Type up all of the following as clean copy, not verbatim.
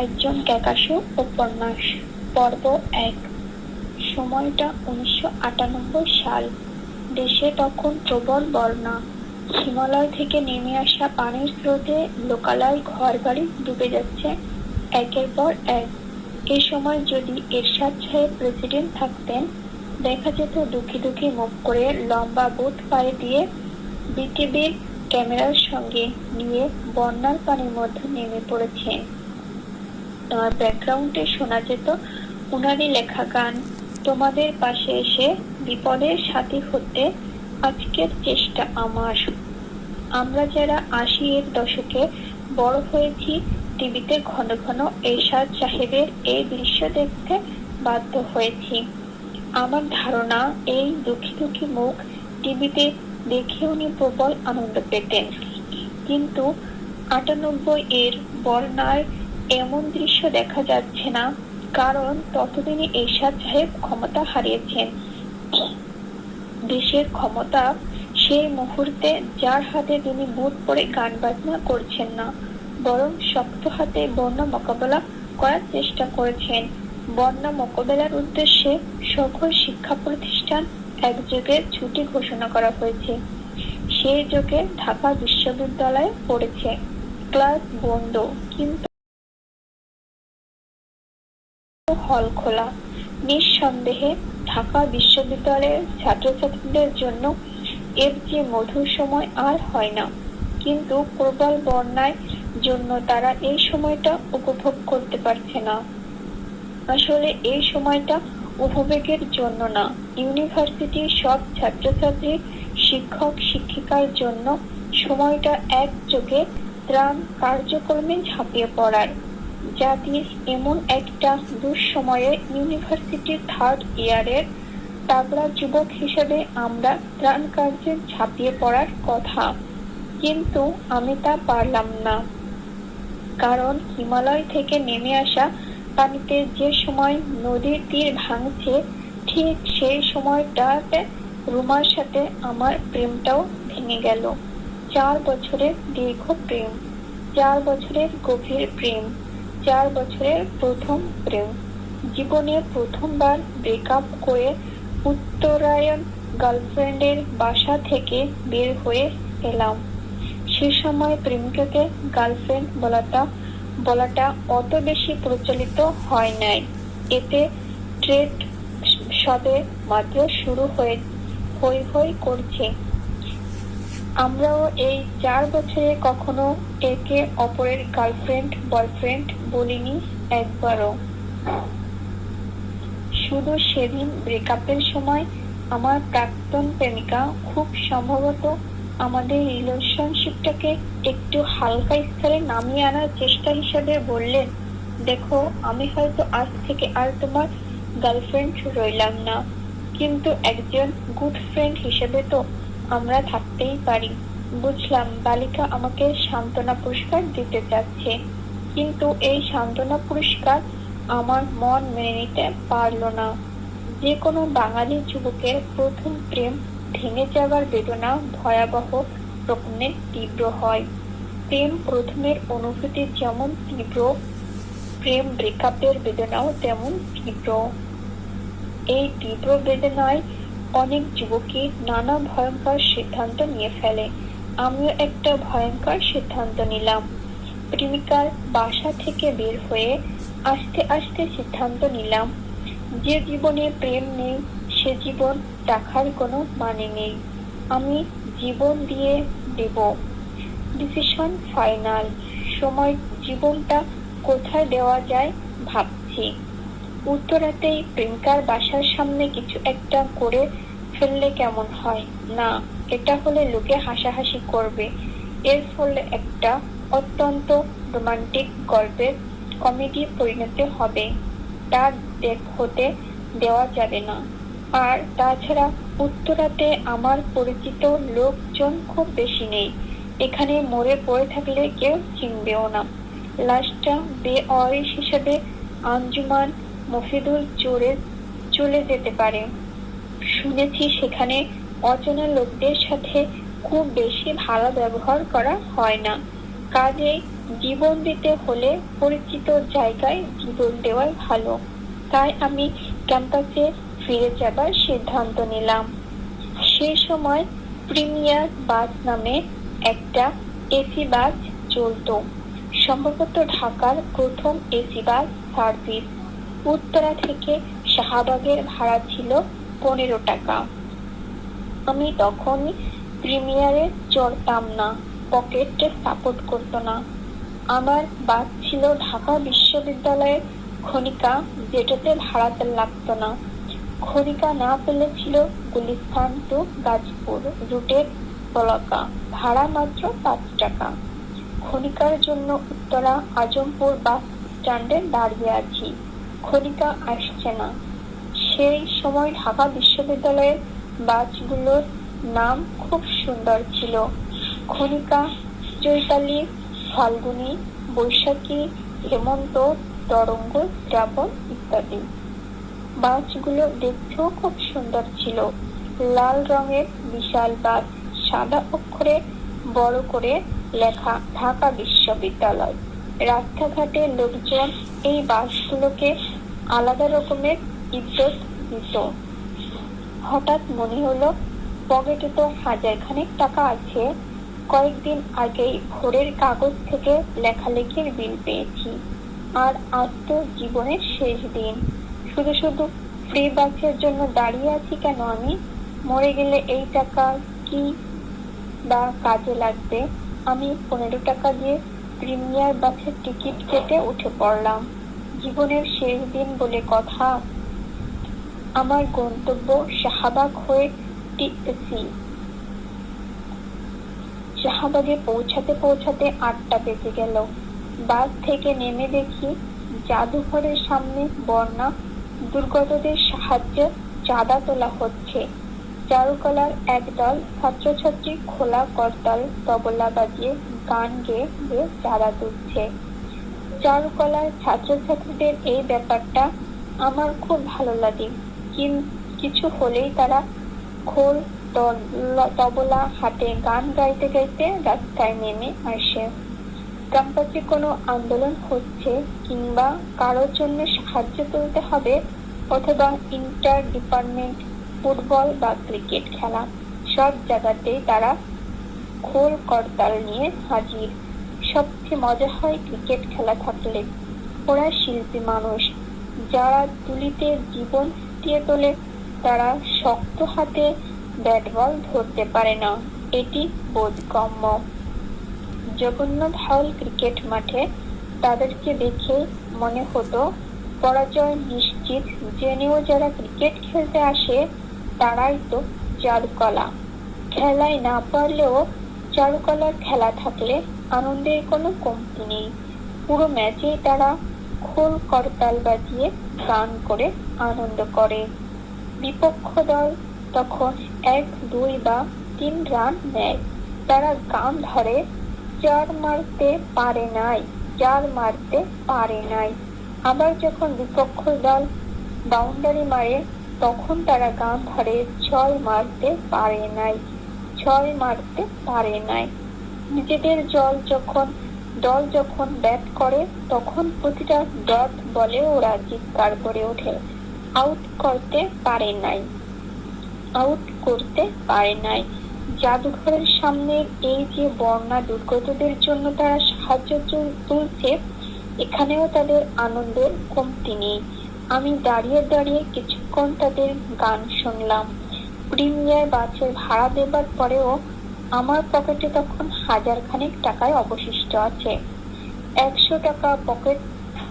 একজন ক্যাকাশো উপন্যাস পর্ব ১। সময়টা ১৯৯৮ সাল। দেশে তখন প্রবল বন্যা। হিমালয় থেকে নেমে আসা পানির স্রোতে লোকালয় ঘরবাড়ি ডুবে যাচ্ছে একের পর এক। এ সময় যদি এরশাদ সাহেব প্রেসিডেন্ট থাকতেন, দেখা যেত দুঃখী দুঃখী মুখ করে লম্বা বুট পায়ে দিয়ে বিটিভির ক্যামেরার সঙ্গে নিয়ে বন্যার পানির মধ্যে নেমে পড়েছেন। তার ব্যাকগ্রাউন্ডে শোনা যেত উনারই লেখা গান, তোমাদের পাশে এসে বিপদের সাথী হতে আজকের চেষ্টা আমার। আমরা যারা ৮০-এর দশকে বড় হয়েছি, টিভিতে ঘন ঘন এরশাদ সাহেবের এই দৃশ্য দেখতে বাধ্য হয়েছি। আমার ধারণা এই দুঃখী দুঃখী মুখ টিভিতে দেখে উনি প্রবল আনন্দ পেতেন। কিন্তু ৯৮-এর বন্যায় এমন দৃশ্য দেখা যাচ্ছে না, কারণ ততদিনে এরশাদ সাহেব ক্ষমতা হারিয়েছেন। দেশের ক্ষমতা সেই মুহূর্তে যার হাতে তিনি বুট পরে গান বাজনা করছেন না, বরং শক্ত হাতে বন্যা মোকাবেলা করার চেষ্টা করেছেন। বন্যা মোকাবেলার উদ্দেশ্যে সকল শিক্ষা প্রতিষ্ঠান একযোগে ছুটি ঘোষণা করা হয়েছে। সেই যোগে ঢাকা বিশ্ববিদ্যালয়ে পড়েছে ক্লাস বন্ধ, কিন্তু হল খোলা। নিঃসন্দেহে ঢাকা বিশ্ববিদ্যালয়ের ছাত্রছাত্রীদের জন্য এর যে মধুর সময় আর হয় না, কিন্তু প্রবল বন্যার জন্য তারা এই সময়টা উপভোগ করতে পারছে না। আসলে এই সময়টা উপভোগের জন্য না, ইউনিভার্সিটির সব ছাত্রছাত্রী, শিক্ষক শিক্ষিকার জন্য সময়টা একযোগে ত্রাণ কার্যক্রমে ঝাঁপিয়ে পড়ার। জাতির এমন একটা দুঃসময়ে ইউনিভার্সিটির থার্ড ইয়ারের তাগড়া যুবক হিসেবে আমরা ত্রাণ কার্যে ঝাঁপিয়ে পড়ার কথা, কিন্তু আমি তা পারলাম না। কারণ হিমালয় থেকে নেমে আসা পানিতে যে সময় নদীর তীর ভাঙছে, ঠিক সেই সময়টাতে রুমার সাথে আমার প্রেমটাও ভেঙে গেল। ৪ বছরের দীর্ঘ প্রেম, ৪ বছরের গভীর প্রেম, ৪ বছরের প্রথম প্রেম। জীবনে প্রথমবার ব্রেকআপ করে উত্তরায়ণ গার্লফ্রেন্ডের বাসা থেকে বের হয়ে এলাম। সে সময় প্রেমিকাকে গার্লফ্রেন্ড বলাটা অত বেশি প্রচলিত হয় নাই। এতে ট্রেড সবে মাত্র শুরু হই হই করছে। আমরাও এই ৪ বছরে কখনো একে অপরের গার্লফ্রেন্ড বয়ফ্রেন্ড বলিনি একবারও। শুধু সেদিন ব্রেকআপের সময় আমার প্রাক্তন প্রেমিকা খুব সম্ভবত আমাদের রিলেশনশিপটাকে একটু হালকা স্তরে নামিয়ে আনার চেষ্টা হিসেবে বললেন, দেখো, আমি হয়তো আজ থেকে আর তোমার গার্লফ্রেন্ড রইলাম না, কিন্তু একজন গুড ফ্রেন্ড হিসেবে তো আমরা থাকতেই পারি। বুঝলাম বালিকা আমাকে সান্ত্বনা পুরস্কার দিতে চাচ্ছে, কিন্তু এই সান্ত্বনা পুরস্কার আমার মন মেনে নিতে পারল না। যে কোনো বাঙালি যুবকের প্রথম প্রেম ভেঙে যাবার বেদনা ভয়াবহ রকমের তীব্র হয়। প্রেম প্রথমের অনুভূতি যেমন তীব্র, প্রেম ব্রেকআপের বেদনাও তেমন তীব্র। এই তীব্র বেদনায় অনেক যুবকই নানা ভয়ঙ্কর সিদ্ধান্ত নিয়ে ফেলে। আমিও একটা ভয়ঙ্কর সিদ্ধান্ত নিলাম। প্রেমিকার বাসা থেকে বের হয়ে আস্তে আস্তে সিদ্ধান্ত নিলাম, যে জীবনে প্রেম নেই সে জীবন রাখার কোনো মানে নেই। আমি জীবন দিয়ে দেব। Decision final. সময় জীবনটা কোথায় দেওয়া যায় ভাবছি। উত্তরাতেই প্রেমিকার বাসার সামনে কিছু একটা করে ফেললে কেমন হয়? না, এটা হলে লোকে হাসাহাসি করবে। এর ফলে একটা অত্যন্ত রোমান্টিক গল্পের কমেডি পরিণত হবে, তার হতে দেওয়া যাবে না। আর তাছাড়া উত্তরাতে আমার পরিচিত লোকজন খুব বেশি নেই। এখানে মরে পড়ে থাকলে কেউ চিনবেও না। লাশটা বেওয়ারিশ হিসেবে আঞ্জুমান মফিদুল চলে যেতে পারে। শুনেছি সেখানে অচেনা লোকদের সাথে খুব বেশি ভালো ব্যবহার করা হয় না, কাজেই জীবন দিতে হলে পরিচিত জায়গায় জীবন দেওয়াই ভালো। তাই আমি ক্যাম্পাসে ফিরে যাবার সিদ্ধান্ত নিলাম। সেই সময় প্রিমিয়ার বাস নামে একটা এসি বাস চলতো, সম্ভবত ঢাকার প্রথম এসি বাস সার্ভিস। উত্তরা থেকে শাহবাগের ভাড়া ছিল 15 টাকা। আমি তখনই প্রিমিয়ারে চড়তাম না, পকেট সাপোর্ট করতো না। আমার বাস ছিল ঢাকা বিশ্ববিদ্যালয়ের খনিকা, যেটাতে ভাড়াতে লাগতো না। খনিকা না পেলে ছিল গুলিস্তান টু গাজীপুর রুটের বলাকা, ভাড়া মাত্র 5 টাকা। খনিকার জন্য উত্তরা আজমপুর বাস স্ট্যান্ডে দাঁড়িয়ে আছি, খনিকা আসছে না। সেই সময় ঢাকা বিশ্ববিদ্যালয়ের বাসগুলোর নাম খুব সুন্দর ছিল: খনিকা, চৈতালি, ফাল্গুনী, বৈশাখী, হেমন্ত, তরঙ্গ, শ্রাবণ ইত্যাদি। বাসগুলো দেখতেও খুব সুন্দর ছিল। লাল রঙের বিশাল বাস, সাদা অক্ষরে বড় করে লেখা ঢাকা বিশ্ববিদ্যালয়। রাস্তাঘাটে লোকজন এই বাসগুলোকে আলাদা রকমের ইজ্জত দিত। হঠাৎ মনে হলো, পকেটে তো 1000 টাকা আছে। কয়েকদিন আগেই ভোরের কাগজ থেকে লেখালেখির বিল পেয়েছি। আর আজ তো জীবনের শেষ দিন। শুধু শুধু ফ্রি বাসের জন্য দাঁড়িয়ে আছি কেন আমি? মরে গেলে এই টাকা কি বা কাজে লাগবে? আমি 15 টাকা দিয়ে প্রিমিয়ার বাসের টিকিট কেটে উঠে পড়লাম। জীবনের শেষ দিন বলে কথা। আমার গন্তব্য শাহবাগ হয়ে টিএসসি। শাহবাগে পৌঁছাতে পৌঁছাতে 8টা বেজে গেল। বাস থেকে নেমে দেখি জাদুঘরের সামনে বন্যা দুর্গতদের সাহায্যে চাঁদা তোলা হচ্ছে। চারুকলার একদল ছাত্রছাত্রী খোলা করতাল তবলা বাজিয়ে গান গেয়ে চাঁদা তুলছে। চারুকলার ছাত্রছাত্রীদের এই ব্যাপারটা আমার খুব ভালো লাগে। কিছু হলেই তারা খোল তবলা হাতে গান গাইতে গাইতে রাস্তায় নেমে আসে। ক্যাম্পাসে কোনো আন্দোলন হচ্ছে কিংবা কারোর জন্য সাহায্য তুলতে হবে, অথবা ইন্টার ডিপার্টমেন্ট ফুটবল বা ক্রিকেট খেলা, সব জায়গাতেই তারা খোল করতাল নিয়ে হাজির। সবচেয়ে মজা হয় ক্রিকেট খেলা থাকলে। ওরা শিল্পী মানুষ, যারা তুলিতে জীবন দিয়ে তোলে, তারা শক্ত হাতে ব্যাট বল ধরতে পারে না, এটি বোধগম্য। জগন্নাথ হল ক্রিকেট মাঠে তাদেরকে দেখে মনে হতো পরাজয় নিশ্চিত, জেনেও যারা ক্রিকেট খেলতে আসে তারাই তো চারুকলা। খেলায় না পারলেও চারুকলার খেলা থাকলে আনন্দের কোনো কমতি নেই। পুরো ম্যাচেই তারা খোল করতাল বাজিয়ে গান করে আনন্দ করে। বিপক্ষ দল তখন 1, 2 বা 3 রান নেয়। তারা গান ধরে, 4 মারতে পারে নাই, 4 মারতে পারে নাই। আবার যখন বিপক্ষ দল বাউন্ডারি মারে, তখন তারা গান ধরে, 6 মারতে পারে নাই, 6 মারতে পারে নাই। নিজেদের দল যখন ব্যাট করে, তখন প্রতিটা ডট বলে ওরা চিৎকার করে ওঠে, আউট করতে পারে নাই, আউট করতে পারে নাই। জাদুঘরের সামনে এই যে বন্যা দুর্গতদের জন্য তারা সাহায্য তুলছে, এখানেও তাদের আনন্দের কমতি নেই। আমি দাঁড়িয়ে দাঁড়িয়ে কিছুক্ষণ তাদের গান শুনলাম। প্রিমিয়ার বাসের ভাড়া দেবার পরেও আমার পকেটে তখন 1000 টাকায় অবশিষ্ট আছে। 100 টাকা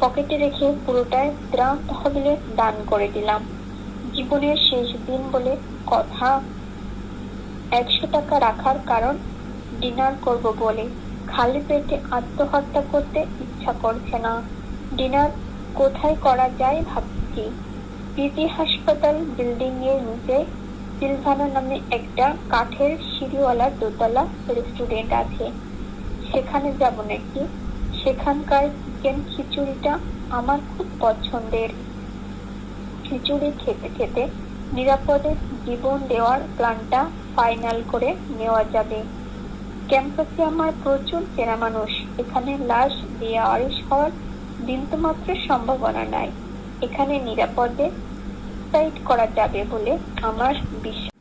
পকেটে রেখে পুরোটাই ত্রাণ তহবিলে দান করে দিলাম। জীবনের শেষ দিন বলে কথা। 100 টাকা রাখার কারণ ডিনার করব বলে। খালি পেটে আত্মহত্যা করতে ইচ্ছা করছে না। ডিনার কোথায় করা যায় ভাবছি। পিজি হাসপাতাল বিল্ডিং এর নিচে সিলভানা নামে একটা কাঠের সিঁড়িওয়ালা দোতলা রেস্টুরেন্ট আছে, সেখানে যাব নাকি। সেখানকার চিকেন খিচুড়িটা আমার খুব পছন্দের। খিচুড়ি খেতে খেতে নিরাপদে জীবন দেওয়ার প্ল্যানটা ফাইনাল করে নেওয়া যাবে। ক্যাম্পাসে আমার প্রচুর চেনা মানুষ। এখানে লাশ বেওয়ারিশ হওয়ার বিন্দুমাত্র সম্ভাবনা নাই। এখানে নিরাপদে সুইসাইড করা যাবে বলে আমার বিশ্বাস।